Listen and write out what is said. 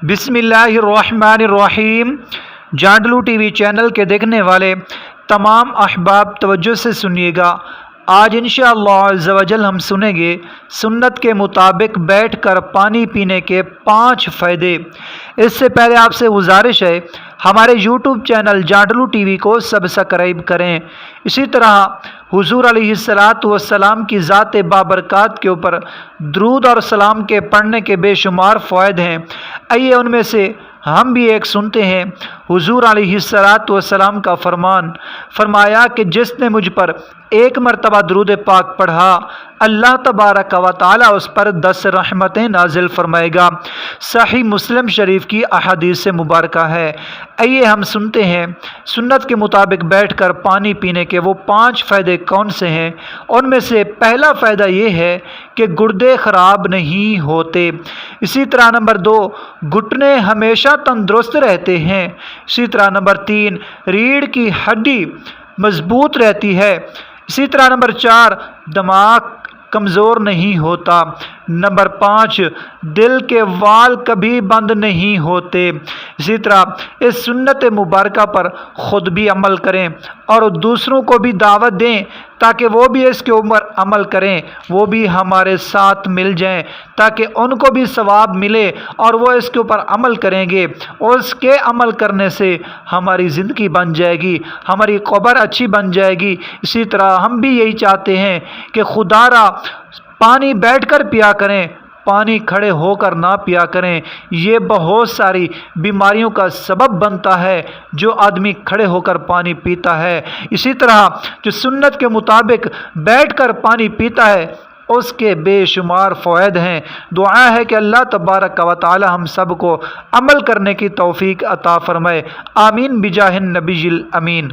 بسم اللہ الرحمن الرحیم۔ جانڈلو ٹی وی چینل کے دیکھنے والے تمام احباب توجہ سے سنیے گا۔ آج انشاءاللہ عز و جل ہم سنیں گے سنت کے مطابق بیٹھ کر پانی پینے کے 5 فائدے۔ اس سے پہلے آپ سے گزارش ہے ہمارے یوٹیوب چینل جانڈلو ٹی وی کو سبسکرائب کریں۔ اسی طرح حضور علیہ السلام کی ذات بابرکات کے اوپر درود اور سلام کے پڑھنے کے بے شمار فوائد ہیں۔ آئیے ان میں سے ہم بھی ایک سنتے ہیں۔ حضور علیہ السلام کا فرمایا کہ جس نے مجھ پر ایک مرتبہ درود پاک پڑھا اللہ تبارک و تعالی اس پر 10 رحمتیں نازل فرمائے گا۔ صحیح مسلم شریف کی احادیث مبارکہ ہے۔ آئیے ہم سنتے ہیں سنت کے مطابق بیٹھ کر پانی پینے کے وہ 5 فائدے کون سے ہیں۔ ان میں سے پہلا فائدہ یہ ہے کہ گردے خراب نہیں ہوتے۔ اسی طرح نمبر 2 گھٹنے ہمیشہ تندرست رہتے ہیں۔ اسی طرح نمبر 3 ریڑھ کی ہڈی مضبوط رہتی ہے۔ اسی طرح نمبر 4 دماغ کمزور نہیں ہوتا۔ نمبر 5 دل کے وال کبھی بند نہیں ہوتے۔ اسی طرح اس سنت مبارکہ پر خود بھی عمل کریں اور دوسروں کو بھی دعوت دیں تاکہ وہ بھی اس کے اوپر عمل کریں، وہ بھی ہمارے ساتھ مل جائیں تاکہ ان کو بھی ثواب ملے اور وہ اس کے اوپر عمل کریں گے اور اس کے عمل کرنے سے ہماری زندگی بن جائے گی، ہماری قبر اچھی بن جائے گی۔ اسی طرح ہم بھی یہی چاہتے ہیں کہ خدا را پانی بیٹھ کر پیا کریں، پانی کھڑے ہو کر نہ پیا کریں۔ یہ بہت ساری بیماریوں کا سبب بنتا ہے جو آدمی کھڑے ہو کر پانی پیتا ہے۔ اسی طرح جو سنت کے مطابق بیٹھ کر پانی پیتا ہے اس کے بے شمار فوائد ہیں۔ دعا ہے کہ اللہ تبارک و تعالی ہم سب کو عمل کرنے کی توفیق عطا فرمائے۔ آمین بجاہ النبی الامین۔